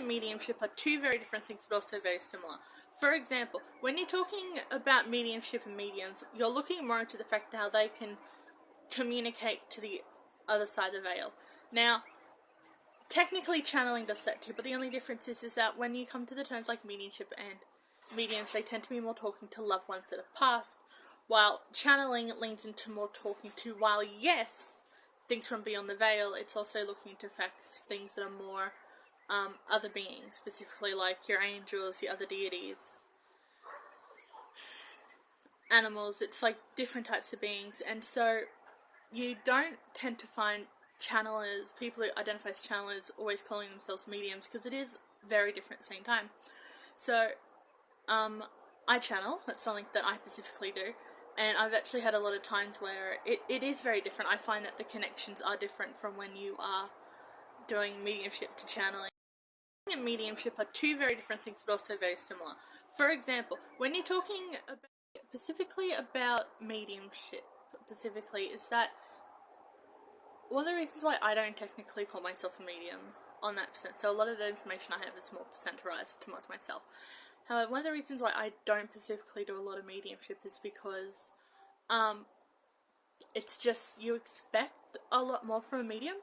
and mediumship are two very different things, but also very similar. For example, when you're talking about mediumship and mediums, you're looking more into the fact how they can communicate to the other side of the veil. Now, technically channeling does that too, but the only difference is that when you come to the terms like mediumship and mediums, they tend to be more talking to loved ones that have passed, while channeling leans into more talking to, while yes, things from beyond the veil, it's also looking into facts, things that are more other beings, specifically like your angels, the other deities, animals. It's like different types of beings, and so you don't tend to find channelers, people who identify as channelers, always calling themselves mediums, because it is very different at the same time. So I channel, that's something that I specifically do, and I've actually had a lot of times where it is very different. I find that the connections are different from when you are doing mediumship to channeling. And mediumship are two very different things, but also very similar. For example, when you're talking specifically about mediumship, is that one of the reasons why I don't technically call myself a medium on that percent. So a lot of the information I have is more percentarized towards myself. However, one of the reasons why I don't specifically do a lot of mediumship is because it's just, you expect a lot more from a medium,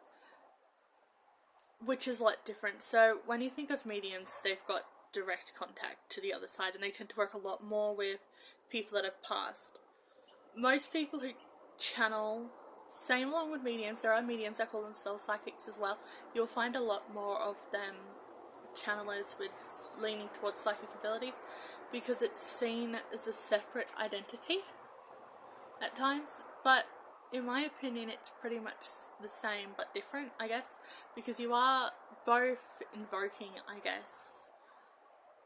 which is a lot different. So when you think of mediums, they've got direct contact to the other side, and they tend to work a lot more with people that have passed. Most people who channel, same along with mediums, there are mediums that call themselves psychics as well. You'll find a lot more of them channelers with leaning towards psychic abilities, because it's seen as a separate identity at times, but in my opinion it's pretty much the same but different, I guess, because you are both invoking, I guess,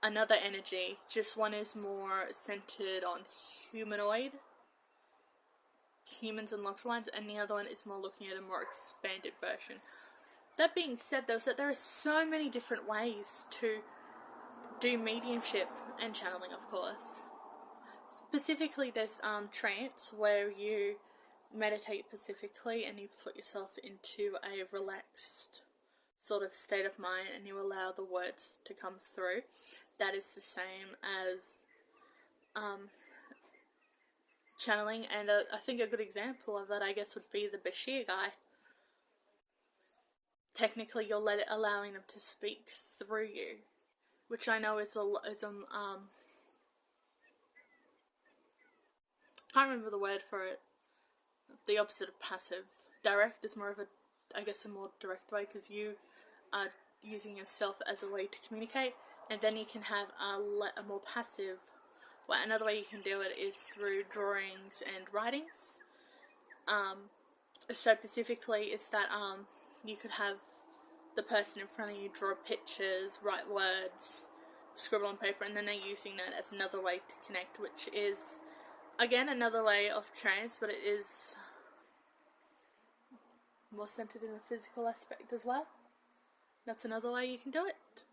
another energy. Just one is more centered on humans and loved ones, and the other one is more looking at a more expanded version. That being said, though, is that there are so many different ways to do mediumship and channeling, of course. Specifically, there's trance, where you meditate specifically and you put yourself into a relaxed sort of state of mind and you allow the words to come through. That is the same as channeling, and I think a good example of that, I guess, would be the Bashir guy. Technically, you're allowing them to speak through you, which I know is can't remember the word for it. The opposite of passive. Direct is more of a, I guess, a more direct way, because you are using yourself as a way to communicate, and then you can have a more passive. Well, another way you can do it is through drawings and writings. So specifically, it's that you could have the person in front of you draw pictures, write words, scribble on paper, and then they're using that as another way to connect, which is, again, another way of trance, but it is more centered in the physical aspect as well. That's another way you can do it.